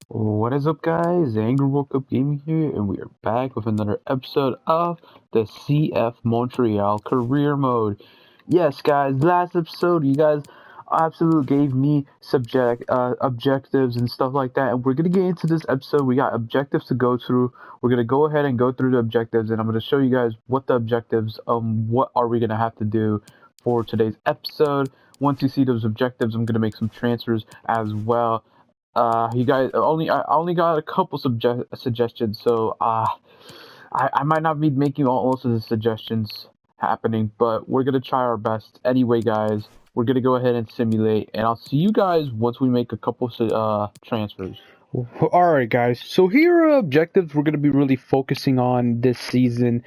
What is up, guys? Angry Woke Up Gaming here, and we are back with another episode of the CF Montreal Career Mode. Yes, guys, last episode, you guys absolutely gave me objectives and stuff like that, and we're gonna get into this episode. We got objectives to go through. We're gonna go ahead and go through the objectives, and I'm gonna show you guys what the objectives, what are we gonna have to do for today's episode. Once you see those objectives, I'm gonna make some transfers as well. You guys I only got a couple suggestions, so I might not be making most of the suggestions happening, but we're gonna try our best anyway, guys. We're gonna go ahead and simulate, and I'll see you guys once we make a couple transfers. Alright, guys. So here are objectives we're going to be really focusing on this season.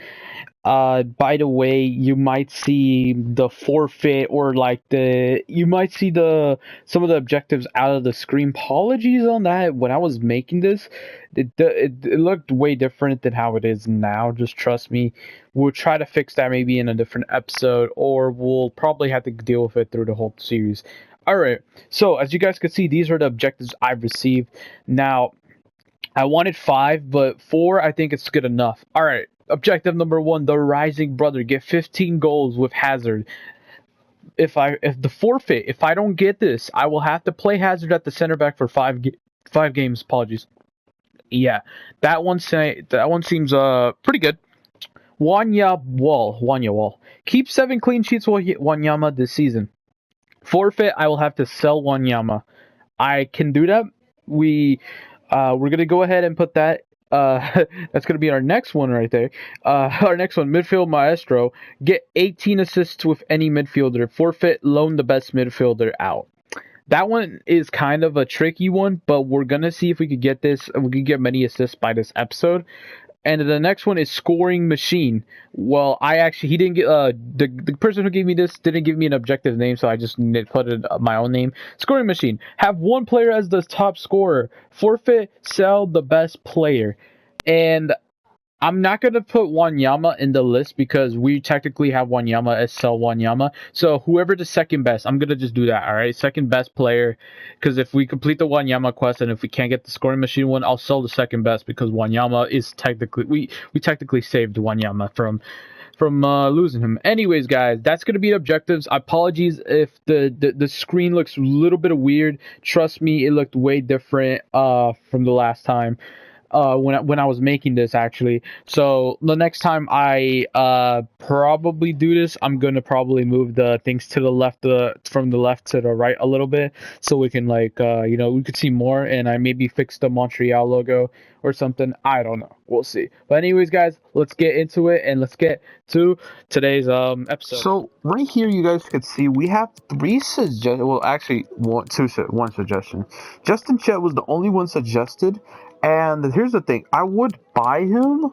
By the way, you might see the forfeit or you might see some of the objectives out of the screen. Apologies on that. When I was making this, it looked way different than how it is now. Just trust me. We'll try to fix that maybe in a different episode, or we'll probably have to deal with it through the whole series. Alright, so as you guys can see, these are the objectives I've received. Now, I wanted 5, but 4 I think it's good enough. Alright, objective number 1, the Rising Brother. Get 15 goals with Hazard. If the forfeit, if I don't get this, I will have to play Hazard at the center back for 5 games. Apologies. Yeah, that one seems pretty good. Wanya Wall. Keep 7 clean sheets with Wanyama this season. Forfeit, I will have to sell Wanyama. I can do that. We're gonna go ahead and put that. That's gonna be our next one right there. Our next one, midfield maestro. Get 18 assists with any midfielder. Forfeit, loan the best midfielder out. That one is kind of a tricky one, but we're gonna see if we could get this. We could get many assists by this episode. And the next one is scoring machine. Well, he didn't get the person who gave me this didn't give me an objective name, so I just put it my own name. Scoring machine. Have one player as the top scorer. Forfeit, sell the best player. And I'm not gonna put Wanyama in the list because we technically have Wanyama as sell Wanyama. So whoever the second best, I'm gonna just do that. All right, second best player. Because if we complete the Wanyama quest and if we can't get the scoring machine one, I'll sell the second best because Wanyama is technically we technically saved Wanyama from losing him. Anyways, guys, that's gonna be the objectives. Apologies if the screen looks a little bit weird. Trust me, it looked way different from the last time when I was making this actually. So the next time I probably do this, I'm gonna probably move the things to the left, from the left to the right a little bit, so we can we could see more, and I maybe fix the Montreal logo or something. I don't know. We'll see. But anyways, guys, let's get into it and let's get to today's episode. So right here, you guys could see we have 3 suggestions. Well, actually, one suggestion. Justin Chet was the only one suggested, and here's the thing: I would buy him.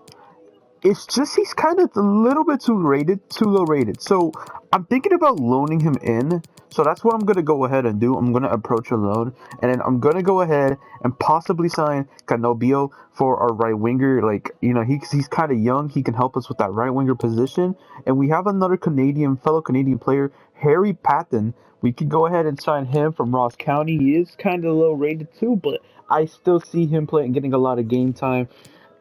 It's just he's kind of a little bit too low rated. So I'm thinking about loaning him in. So that's what I'm gonna go ahead and do. I'm gonna approach a loan, and then I'm gonna go ahead and possibly sign Canobio for our right winger. Like, he's kind of young. He can help us with that right winger position. And we have another fellow Canadian player, Harry Patton. We could go ahead and sign him from Ross County. He is kind of low rated too, but I still see him playing, getting a lot of game time.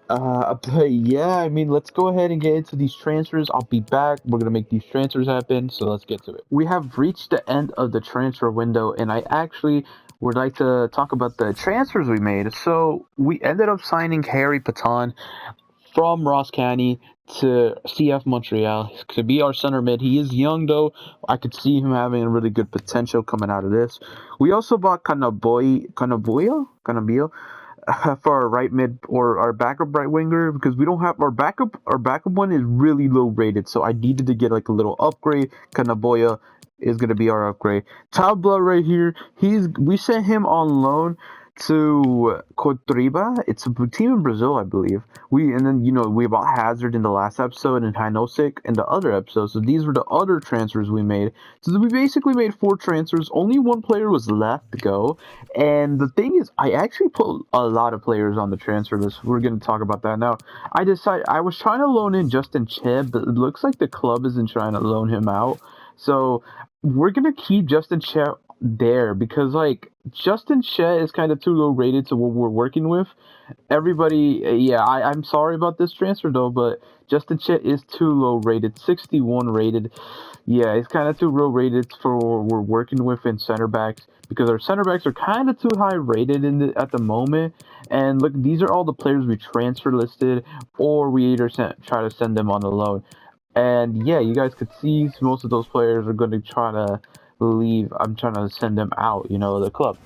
But yeah, I mean, let's go ahead and get into these transfers. I'll be back. We're going to make these transfers happen, so let's get to it. We have reached the end of the transfer window, and I actually would like to talk about the transfers we made. So we ended up signing Harry Patton from Ross County to CF Montreal to be our center mid. He is young, though. I could see him having a really good potential coming out of this. We also bought Canabio for our right mid or our backup right winger, because we don't have our backup one is really low rated, so I needed to get like a little upgrade. Kanaboya is going to be our upgrade. Tabla right here, we sent him on loan to Cotriba. It's a team in Brazil, I believe. We bought Hazard in the last episode and Hanosik in the other episode. So these were the other transfers we made. So we basically made 4 transfers. Only 1 player was left to go. And the thing is, I actually put a lot of players on the transfer list. We're going to talk about that now. I was trying to loan in Justin Cheb, but it looks like the club isn't trying to loan him out. So we're going to keep Justin Cheb there because like Justin Chet is kind of too low rated to what we're working with. Everybody, yeah, I'm sorry about this transfer though, but Justin Chet is too low rated, 61 rated. Yeah, it's kind of too low rated for what we're working with in center backs because our center backs are kind of too high rated at the moment. And look, these are all the players we transfer listed, or we either try to send them on the loan. And yeah, you guys could see most of those players are going to try to leave. I'm trying to send them out, the club.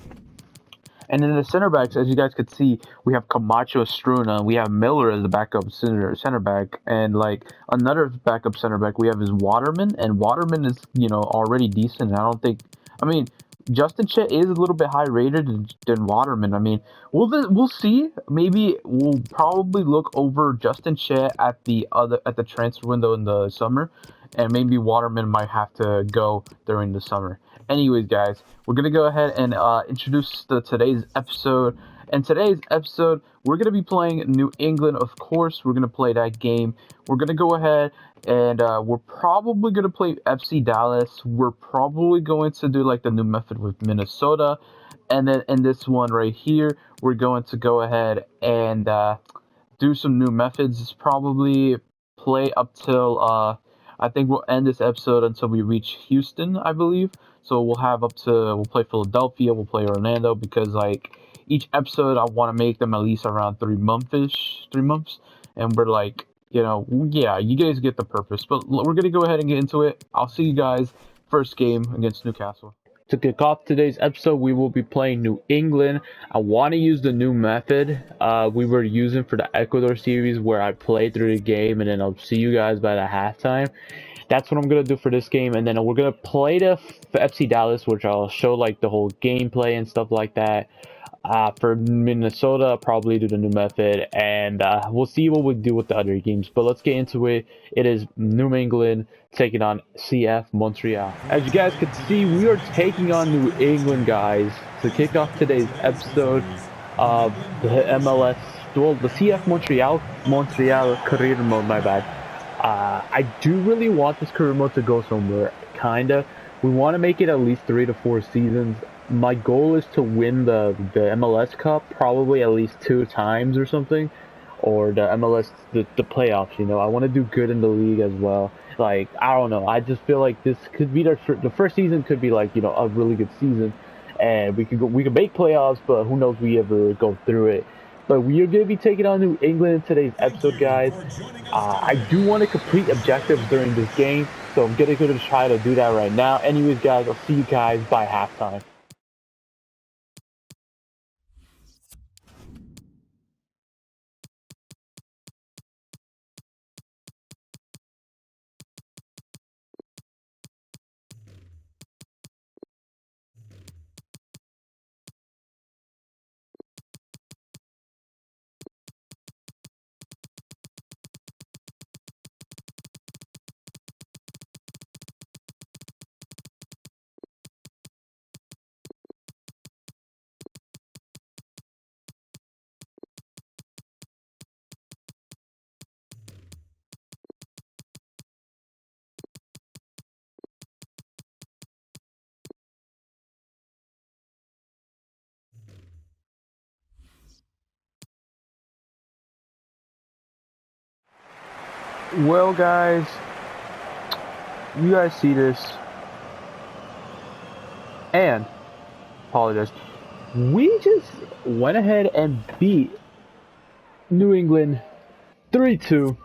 And then the center backs, as you guys could see, we have Camacho Struna, we have Miller as the backup center back, and like another backup center back we have is Waterman, and Waterman is already decent. I don't think, I mean, Justin Chet is a little bit high rated than Waterman. I mean, we'll see. Maybe we'll probably look over Justin Chet at the transfer window in the summer, and maybe Waterman might have to go during the summer. Anyways, guys, we're gonna go ahead and introduce today's episode. And today's episode, we're gonna be playing New England. Of course, we're gonna play that game. We're gonna go ahead and we're probably gonna play FC Dallas. We're probably going to do like the new method with Minnesota, and then in this one right here, we're going to go ahead and do some new methods. It's probably play up till I think we'll end this episode until we reach Houston, I believe. So we'll play Philadelphia, we'll play Orlando, because like each episode I want to make them at least around 3 months, and we're like, yeah, you guys get the purpose. But we're gonna go ahead and get into it. I'll see you guys first game against Newcastle. To kick off today's episode, we will be playing New England. I want to use the new method we were using for the Ecuador series, where I played through the game and then I'll see you guys by the halftime. That's what I'm going to do for this game, and then we're going to play the FC Dallas, which I'll show like the whole gameplay and stuff like that. For Minnesota, I'll probably do the new method, and we'll see what we do with the other games. But let's get into it. It is New England taking on CF Montreal. As you guys can see, we are taking on New England, guys, to kick off today's episode of the MLS, well, the CF Montreal career mode, my bad. I do really want this career mode to go somewhere, kinda. We want to make it at least 3 to 4 seasons. My goal is to win the MLS Cup probably at least 2 times or something, or the MLS the playoffs. I want to do good in the league as well. Like, I don't know. I just feel like this could be the first season could be like a really good season, and we could make playoffs, but who knows we ever go through it. But we are going to be taking on New England in today's episode, guys. I do want to complete objectives during this game, so I'm going to try to do that right now. Anyways, guys, I'll see you guys by halftime. Well, guys, you guys see this, and apologize. We just went ahead and beat New England 3-2.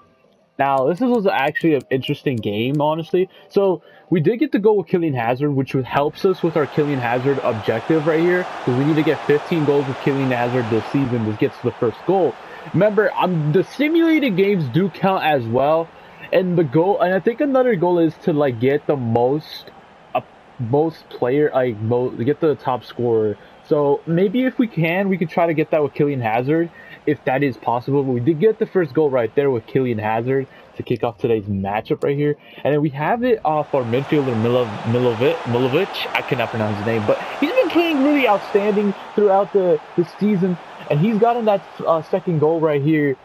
Now, this was actually an interesting game, honestly. So, we did get to go with Kylian Hazard, which helps us with our Kylian Hazard objective right here, because we need to get 15 goals with Kylian Hazard this season. This gets the first goal. Remember, the simulated games do count as well, and the goal, and I think another goal is to like get the most player, get the top scorer. So maybe if we could try to get that with Kylian Hazard, if that is possible. But we did get the first goal right there with Kylian Hazard to kick off today's matchup right here, and then we have it off our midfielder Milovic. I cannot pronounce his name, but he's been playing really outstanding throughout the season. And he's gotten that second goal right here.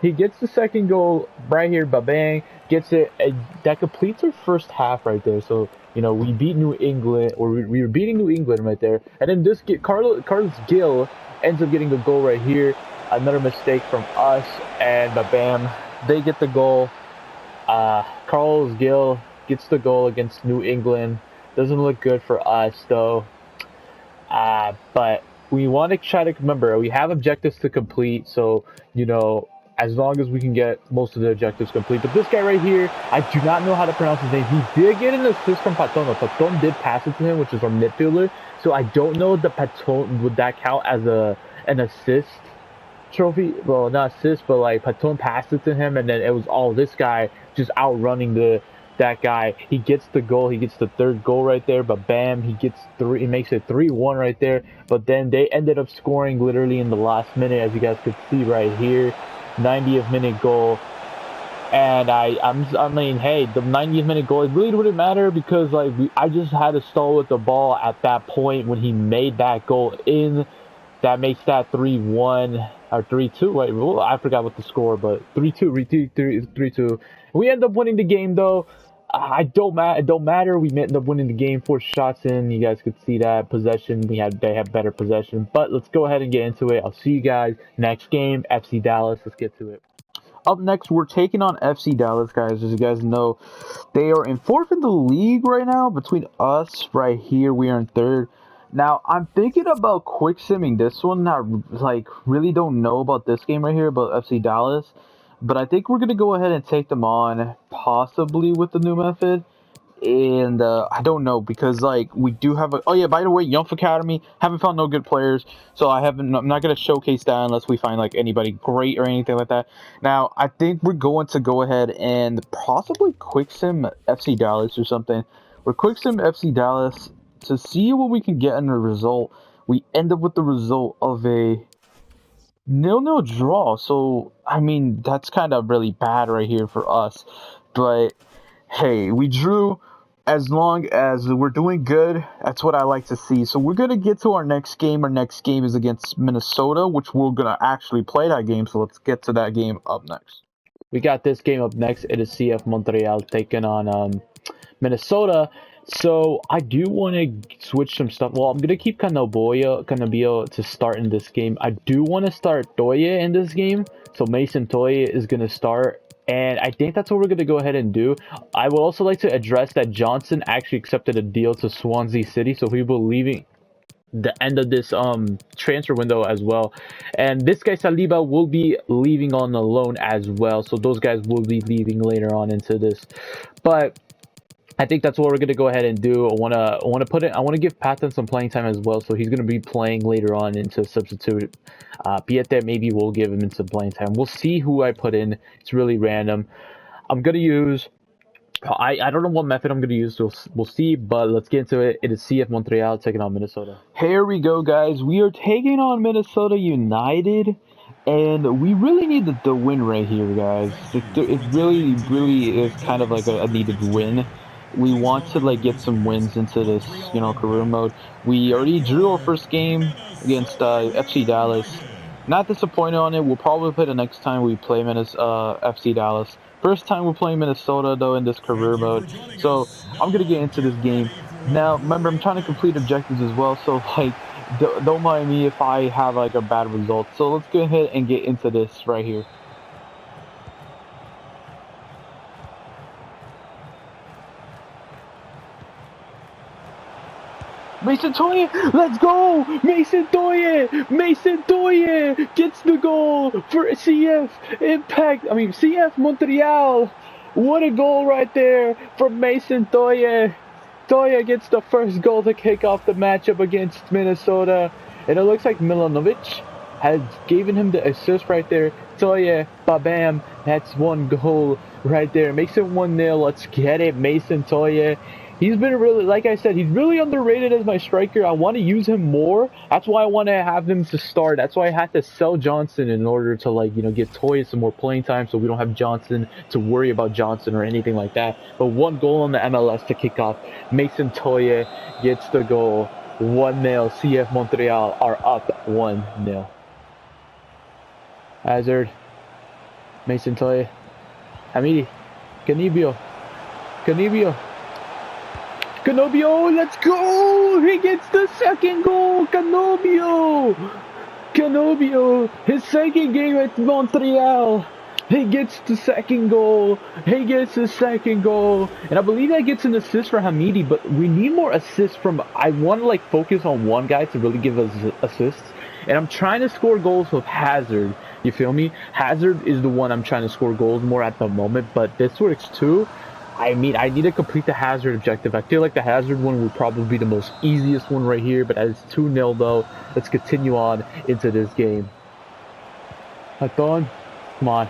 He gets the second goal right here. Babang gets it. That completes our first half right there. So, we beat New England, or we were beating New England right there. And then this Carlos Gill ends up getting the goal right here. Another mistake from us, and Babam, they get the goal. Carlos Gill gets the goal against New England. Doesn't look good for us, though. But we want to try to remember, we have objectives to complete, so, as long as we can get most of the objectives complete. But this guy right here, I do not know how to pronounce his name. He did get an assist from Paton. Paton did pass it to him, which is our midfielder. So I don't know if the Paton, would that count as an assist trophy? Well, not assist, but like Paton passed it to him, and then it was all this guy just outrunning that guy. He gets the goal. He gets the third goal right there. But bam, he makes it 3-1 right there. But then they ended up scoring literally in the last minute, as you guys could see right here. 90th minute goal. And I mean, hey, the 90th minute goal, it really wouldn't matter because I just had to stall with the ball at that point when he made that goal in. That makes that 3-1 or 3-2. Wait, I forgot what the score, but 3-2, 3-2. We end up winning the game though. It don't matter. We end up winning the game. 4 shots in. You guys could see that possession. They have better possession. But let's go ahead and get into it. I'll see you guys next game. FC Dallas. Let's get to it. Up next, we're taking on FC Dallas, guys. As you guys know, they are in 4th in the league right now. Between us right here, we are in 3rd. Now, I'm thinking about quick simming this one. Not really don't know about this game right here, about FC Dallas. But I think we're going to go ahead and take them on, possibly with the new method. And I don't know, because we do have oh yeah, by the way, Young Academy, haven't found no good players, so I'm not going to showcase that unless we find anybody great or anything like that. Now, I think we're going to go ahead and possibly quick sim FC Dallas or something. We're quick sim FC Dallas to see what we can get in the result. We end up with the result of a 0-0 draw. So, I mean, that's kind of really bad right here for us. But, hey, we drew. As long as we're doing good, that's what I like to see. So we're going to get to our next game. Our next game is against Minnesota, which we're going to actually play that game. So let's get to that game up next. We got this game up next. It is CF Montreal taking on Minnesota. So I do want to switch some stuff. Well, I'm going to keep Cannabio to start in this game. I do want to start Toye in this game. So Mason Toye is going to start. And I think that's what we're going to go ahead and do. I would also like to address that Johnson actually accepted a deal to Swansea City. So he will be leaving the end of this transfer window as well. And this guy Saliba will be leaving on a loan as well. So those guys will be leaving later on into this. But I think that's what we're gonna go ahead and do. I wanna give Patton some playing time as well, so he's gonna be playing later on into substitute. Piete, maybe we'll give him some playing time. We'll see who I put in. It's really random. I'm gonna use. I don't know what method I'm gonna use, so we'll see. But let's get into it. It is CF Montreal taking on Minnesota. Here we go, guys. We are taking on Minnesota United. And we really need the win right here, guys. It really is kind of like a needed win. We want to get some wins into this, career mode. We already drew our first game against FC Dallas. Not disappointed on it. We'll probably play the next time we play FC Dallas. First time we're playing Minnesota though in this career mode. So I'm gonna get into this game. Now remember, I'm trying to complete objectives as well. So don't mind me if I have a bad result. So let's go ahead and get into this right here. Mason Toye, let's go! Mason Toye gets the goal for CF Montreal. What a goal right there from Mason Toye. Toye gets the first goal to kick off the matchup against Minnesota. And it looks like Milanovic has given him the assist right there. Toye, bam, that's one goal right there. Makes it 1-0. Let's get it, Mason Toye. He's been really, like I said, he's really underrated as my striker. I want to use him more. That's why I want to have him to start. That's why I had to sell Johnson in order to, give Toye some more playing time so we don't have Johnson to worry about Johnson or anything like that. But one goal on the MLS to kick off. Mason Toye gets the goal. 1-0. CF Montreal are up 1-0. Hazard. Mason Toye. Hamidi. Canibio. Canibio. Canobio, let's go! He gets the second goal! Canobio! Canobio, his second game at Montreal. He gets the second goal. He gets the second goal. And I believe that gets an assist for Hamidi, but we need more assists from... I want to like focus on one guy to really give us assists. And I'm trying to score goals with Hazard. You feel me? Hazard is the one I'm trying to score goals more at the moment, but this works too. I mean, I need to complete the Hazard objective. I feel like the Hazard one would probably be the most easiest one right here, but as 2-0 though, let's continue on into this game. Hathon, come on.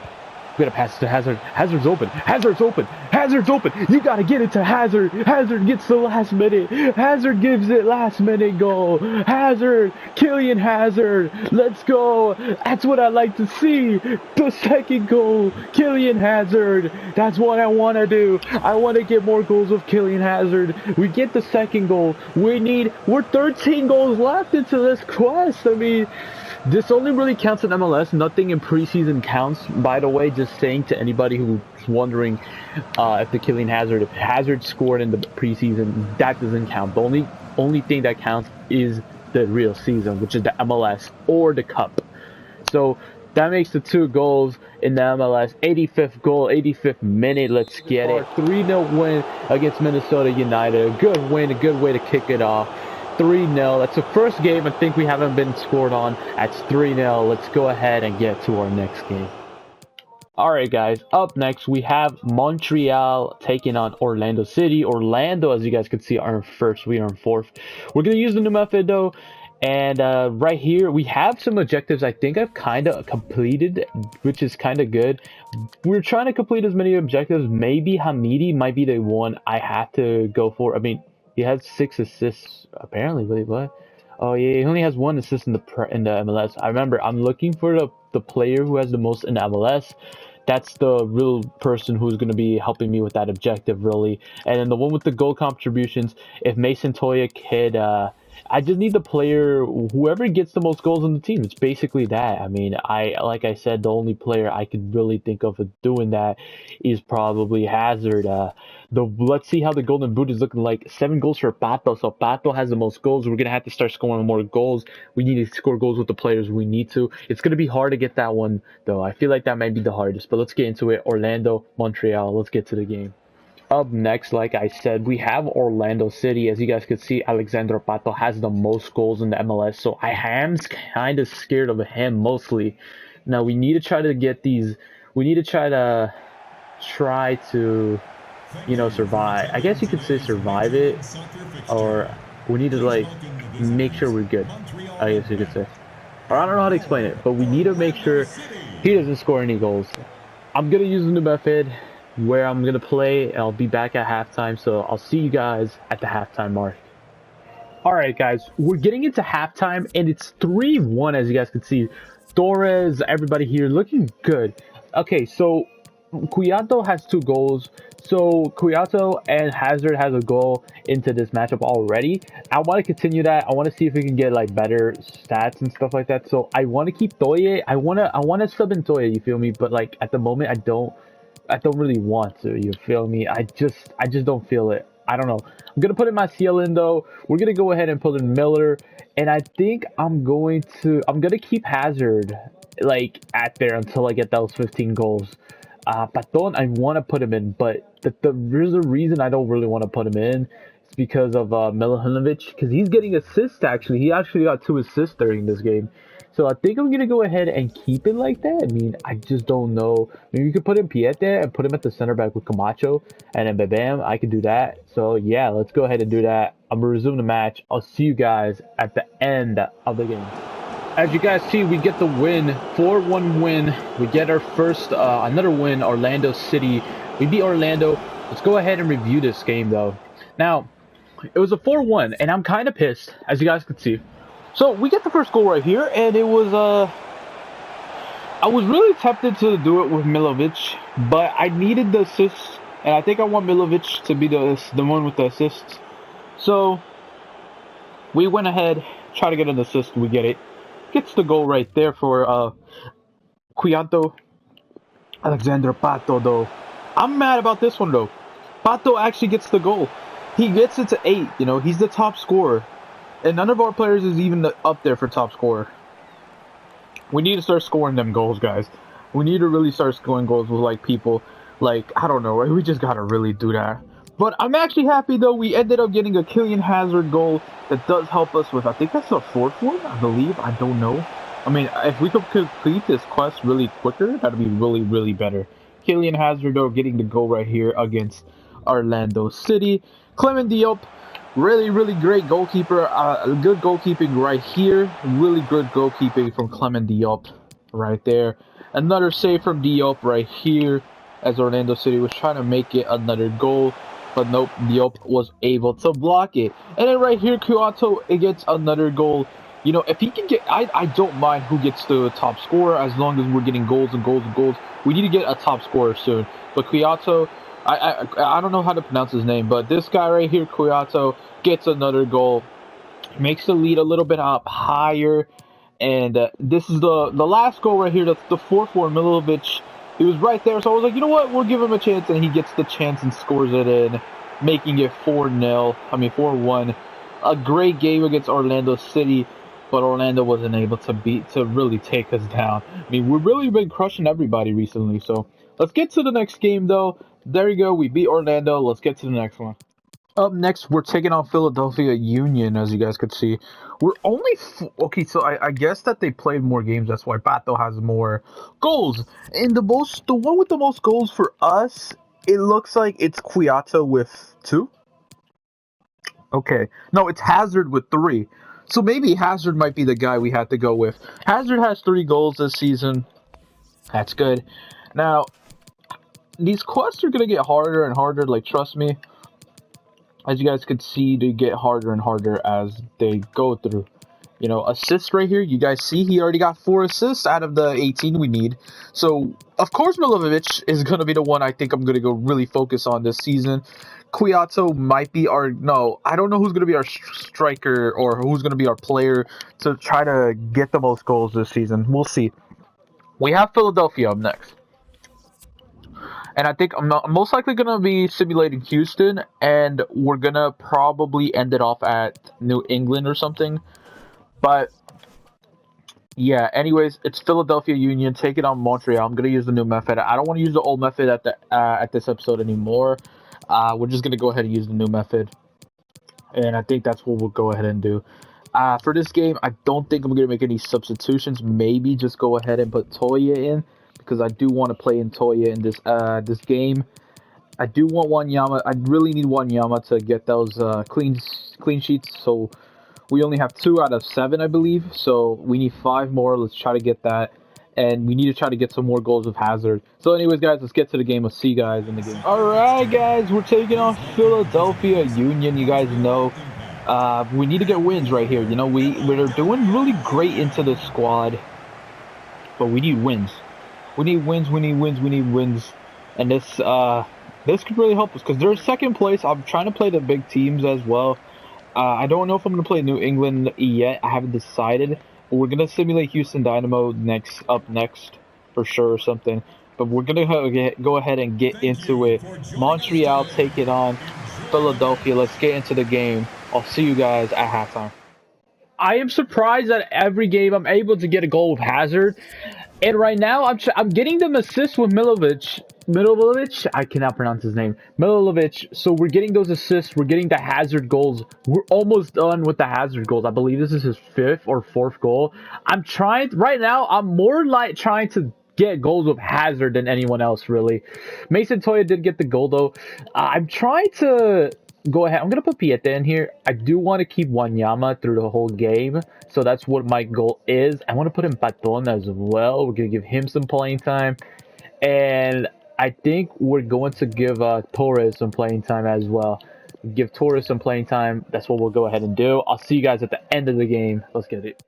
We gotta pass it to Hazard. Hazard's open. Hazard's open. Hazard's open. You gotta get it to Hazard. Hazard gets the last minute. Hazard gives it last minute goal. Hazard. Kylian Hazard. Let's go. That's what I like to see. The second goal. Kylian Hazard. That's what I want to do. I want to get more goals with Kylian Hazard. We get the second goal. We're 13 goals left into this quest. I mean, this only really counts in MLS. Nothing in preseason counts. By the way, just saying to anybody who's wondering if the Kylian Hazard, if Hazard scored in the preseason, that doesn't count. The only thing that counts is the real season, which is the MLS or the Cup. So that makes the 2 goals in the MLS. 85th goal, 85th minute. Let's get it. 3-0 win against Minnesota United. A good win, a good way to kick it off. 3-0. That's the first game I think we haven't been scored on. That's 3-0. Let's go ahead and get to our next game. Alright guys, up next we have Montreal taking on Orlando City. Orlando, as you guys can see, are in first. We are in fourth. We're going to use the new method though. And right here, we have some objectives I think I've kind of completed, which is kind of good. We're trying to complete as many objectives. Maybe Hamidi might be the one I have to go for. I mean, he has 6 assists, apparently. Wait, what? Oh, yeah, he only has 1 assist in the MLS. I remember, I'm looking for the player who has the most in the MLS. That's the real person who's going to be helping me with that objective, really. And then the one with the goal contributions, if Mason Toye could... I just need the player, whoever gets the most goals on the team. It's basically that. I mean, like I said, the only player I could really think of doing that is probably Hazard. Let's see how the Golden Boot is looking like. 7 goals for Pato. So Pato has the most goals. We're going to have to start scoring more goals. We need to score goals with the players we need to. It's going to be hard to get that one, though. I feel like that might be the hardest. But let's get into it. Orlando, Montreal. Let's get to the game. Up next, like I said, we have Orlando City. As you guys can see, Alexandre Pato has the most goals in the MLS, so I am kind of scared of him mostly. Now, we need to try to get these... We need to try to, you know, survive. I guess you could say survive it, or we need to, like, make sure we're good, I guess you could say. Or I don't know how to explain it, but we need to make sure he doesn't score any goals. I'm going to use the new method where I'm going to play. I'll be back at halftime, so I'll see you guys at the halftime mark. Alright guys, we're getting into halftime, and it's 3-1 as you guys can see. Torres, everybody here looking good. Okay, so Cuyato has 2 goals. So Cuyato and Hazard has a goal into this matchup already. I want to continue that. I want to see if we can get like better stats and stuff like that. So I want to keep Toye. I want to sub in Toye, you feel me? But like at the moment I don't really want to, you feel me? I just don't feel it. I don't know. I'm gonna put in my CL in though. We're gonna go ahead and put in Miller, and I think I'm gonna keep Hazard like at there until I get those 15 goals. Paton, I want to put him in, but there's a reason I don't really want to put him in. It's because of Milanovic, because he's getting assists actually. He actually got 2 assists during this game. So I think I'm going to go ahead and keep it like that. I mean, I just don't know. Maybe you could put in Piet there and put him at the center back with Camacho. And then Bam, I could do that. So yeah, let's go ahead and do that. I'm going to resume the match. I'll see you guys at the end of the game. As you guys see, we get the win. 4-1 win. We get our first, another win, Orlando City. We beat Orlando. Let's go ahead and review this game though. Now, it was a 4-1 and I'm kind of pissed, as you guys can see. So we get the first goal right here, and it was I was really tempted to do it with Milovic, but I needed the assists, and I think I want Milovic to be the one with the assists. So we went ahead, try to get an assist. We get it. Gets the goal right there for Cuyato. Alexander Pato, though. I'm mad about this one, though. Pato actually gets the goal. He gets it to 8, you know. He's the top scorer. And none of our players is even up there for top scorer. We need to start scoring them goals, guys. We need to really start scoring goals with, like, people. Like, I don't know. We just got to really do that. But I'm actually happy, though. We ended up getting a Kylian Hazard goal that does help us with, I think that's the 4th one, I believe. I don't know. I mean, if we could complete this quest really quicker, that'd be really, really better. Kylian Hazard, though, getting the goal right here against Orlando City. Clement Diop, really, really great goalkeeper. Good goalkeeping right here. Really good goalkeeping from Clement Diop right there. Another save from Diop right here as Orlando City was trying to make it another goal. But nope, Diop was able to block it. And then right here, Kyoto, it gets another goal. You know, if he can get... I don't mind who gets the top scorer as long as we're getting goals and goals and goals. We need to get a top scorer soon. But Kyoto... I don't know how to pronounce his name, but this guy right here, Kyoto, gets another goal. Makes the lead a little bit up higher. And this is the last goal right here, the 4th one, Milovic. He was right there, so I was like, you know what, we'll give him a chance, and he gets the chance and scores it in, making it 4-1. A great game against Orlando City, but Orlando wasn't able to really take us down. I mean, we've really been crushing everybody recently, so let's get to the next game, though. There you go, we beat Orlando. Let's get to the next one. Up next, we're taking on Philadelphia Union, as you guys could see. We're only... okay, so I guess that they played more games. That's why Pato has more goals. And the one with the most goals for us, it looks like it's Kwiato with 2. Okay. No, it's Hazard with 3. So maybe Hazard might be the guy we had to go with. Hazard has 3 goals this season. That's good. Now, these quests are going to get harder and harder, like, trust me. As you guys could see, they get harder and harder as they go through. You know, assists right here, you guys see he already got 4 assists out of the 18 we need. So, of course, Milovic is going to be the one I think I'm going to go really focus on this season. Kwiato might be our... no, I don't know who's going to be our striker or who's going to be our player to try to get the most goals this season. We'll see. We have Philadelphia up next. And I think I'm most likely going to be simulating Houston, and we're going to probably end it off at New England or something. But, yeah, anyways, it's Philadelphia Union taking on Montreal. I'm going to use the new method. I don't want to use the old method at this episode anymore. We're just going to go ahead and use the new method. And I think that's what we'll go ahead and do. For this game, I don't think I'm going to make any substitutions. Maybe just go ahead and put Toya in, because I do want to play in Toya in this game. I do want Wanyama. I really need Wanyama to get those clean sheets. So we only have 2 out of 7, I believe. So we need 5 more. Let's try to get that. And we need to try to get some more goals with Hazard. So anyways, guys, let's get to the game. We'll see you guys in the game. Alright, guys. We're taking on Philadelphia Union. You guys know we need to get wins right here. You know, we're doing really great into the squad. But we need wins. We need wins, and this could really help us, because they're 2nd place. I'm trying to play the big teams as well. I don't know if I'm going to play New England yet. I haven't decided. But we're going to simulate Houston Dynamo up next, for sure, or something. But we're going to go ahead and get into it. Montreal taking on Philadelphia. Let's get into the game. I'll see you guys at halftime. I am surprised that every game I'm able to get a goal with Hazard. And right now, I'm getting them assists with Milovic. I cannot pronounce his name. Milovic. So we're getting those assists. We're getting the Hazard goals. We're almost done with the Hazard goals. I believe this is his 5th or 4th goal. Right now, I'm more like trying to get goals with Hazard than anyone else, really. Mason Toya did get the goal, though. I'm trying to... go ahead. I'm going to put Pieta in here. I do want to keep Wanyama through the whole game. So that's what my goal is. I want to put in Paton as well. We're going to give him some playing time. And I think we're going to give Torres some playing time as well. Give Torres some playing time. That's what we'll go ahead and do. I'll see you guys at the end of the game. Let's get it.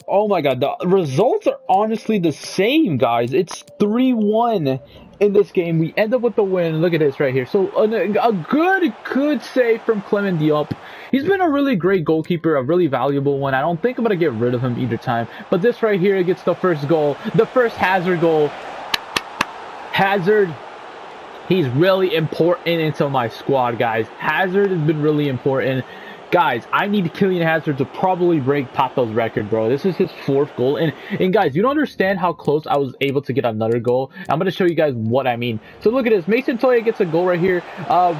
Oh my god. The results are honestly the same, guys. It's 3-1. In this game, we end up with the win. Look at this right here. So, a good save from Clement Diop. He's been a really great goalkeeper, a really valuable one. I don't think I'm going to get rid of him either time. But this right here gets the first goal. The first Hazard goal. Hazard, he's really important into my squad, guys. Hazard has been really important. Guys, I need Kylian Hazard to probably break Papa's record, bro. This is his 4th goal. And guys, you don't understand how close I was able to get another goal. I'm going to show you guys what I mean. So look at this. Mason Toye gets a goal right here.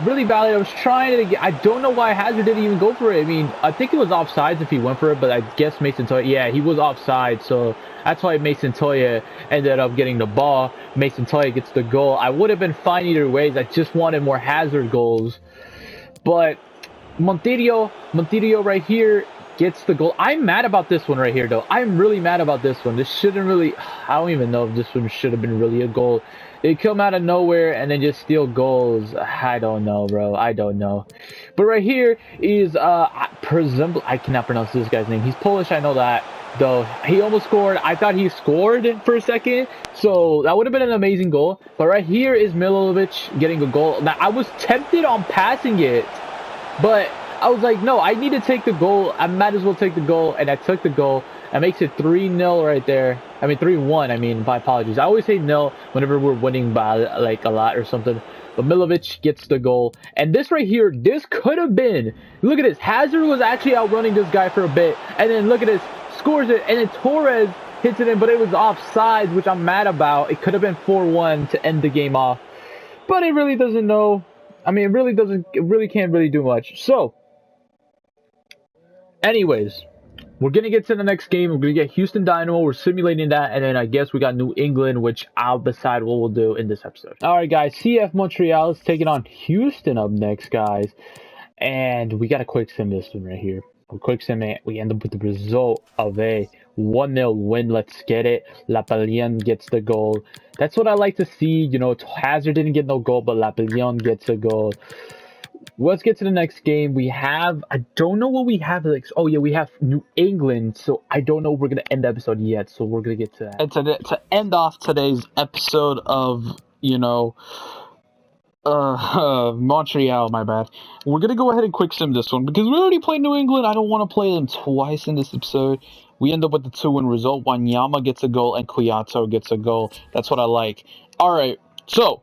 Really badly. I was trying to get... I don't know why Hazard didn't even go for it. I mean, I think it was offsides if he went for it, but I guess Mason Toye... Yeah, he was offside, so... That's why Mason Toye ended up getting the ball. Mason Toye gets the goal. I would have been fine either ways. I just wanted more Hazard goals. But... Montreal right here gets the goal. I'm mad about this one right here, though. I'm really mad about this one. This shouldn't really... I don't even know if this one should have been really a goal. They come out of nowhere and then just steal goals. I don't know, bro. I don't know. But right here is... I cannot pronounce this guy's name. He's Polish, I know that. Though he almost scored. I thought he scored for a second. So that would have been an amazing goal. But right here is Milovic getting a goal. Now, I was tempted on passing it. But I was like, no, I need to take the goal. I might as well take the goal. And I took the goal. That makes it 3-0 right there. I mean, 3-1. I mean, my apologies. I always say nil whenever we're winning by, like, a lot or something. But Milovic gets the goal. And this right here, this could have been... Look at this. Hazard was actually outrunning this guy for a bit. And then look at this. Scores it. And then Torres hits it in. But it was offsides, which I'm mad about. It could have been 4-1 to end the game off. But it really doesn't know. I mean, it really can't really do much. So, anyways, we're going to get to the next game. We're going to get Houston Dynamo. We're simulating that. And then I guess we got New England, which I'll decide what we'll do in this episode. All right, guys. CF Montreal is taking on Houston up next, guys. And we got to quick sim this one right here. We'll quick sim it. We end up with the result of a 1-0 win. Let's get it. Lapallion gets the goal. That's what I like to see. You know, Hazard didn't get no goal, but Lapallion gets a goal. Let's get to the next game. We have... I don't know what we have. Like, oh, yeah, we have New England. So I don't know if we're going to end the episode yet. So we're going to get to that. And to end off today's episode of, you know... Montreal, my bad. We're gonna go ahead and quick sim this one because we already played New England. I don't want to play them twice in this episode. We end up with the 2-win result. Wanyama gets a goal and Cuyato gets a goal. That's what I like. Alright, so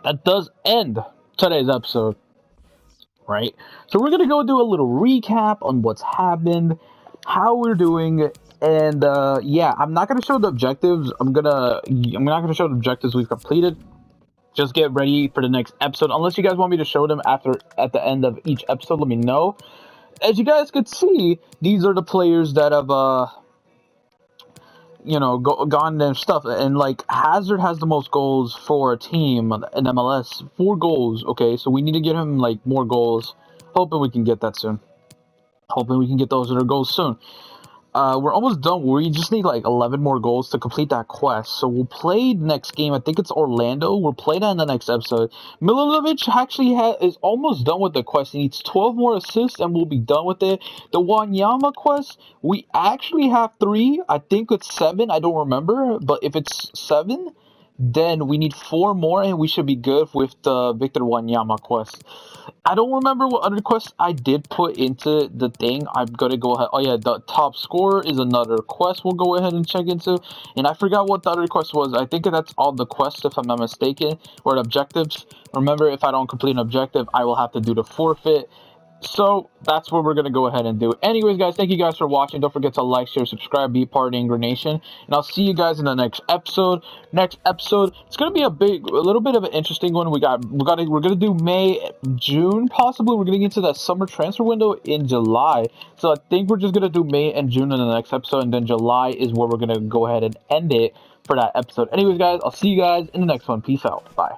that does end today's episode. Right? So we're gonna go do a little recap on what's happened, how we're doing, and yeah, I'm not gonna show the objectives. I'm not gonna show the objectives we've completed. Just get ready for the next episode. Unless you guys want me to show them at the end of each episode, let me know. As you guys could see, these are the players that have, you know, gone and stuff. And, like, Hazard has the most goals for a team in MLS. 4 goals, okay? So we need to get him, like, more goals. Hoping we can get that soon. Hoping we can get those other goals soon. We're almost done. We just need like 11 more goals to complete that quest. So we'll play next game. I think it's Orlando. We'll play that in the next episode. Milovic actually is almost done with the quest. He needs 12 more assists and we'll be done with it. The Wanyama quest, we actually have 3. I think it's 7. I don't remember. But if it's 7, then we need 4 more and we should be good with the Victor Wanyama quest. I don't remember what other quests I did put into the thing. I'm gonna go ahead. Oh yeah, the top scorer is another quest we'll go ahead and check into. And I forgot what the other quest was. I think that's all the quests if I'm not mistaken. Or the objectives. Remember, if I don't complete an objective, I will have to do the forfeit. So, that's what we're going to go ahead and do. Anyways, guys, thank you guys for watching. Don't forget to like, share, subscribe, be part of the Ingrid Nation. And I'll see you guys in the next episode. Next episode, it's going to be a little bit of an interesting one. We're going to do May, June, possibly. We're going to get into that summer transfer window in July. So, I think we're just going to do May and June in the next episode. And then July is where we're going to go ahead and end it for that episode. Anyways, guys, I'll see you guys in the next one. Peace out. Bye.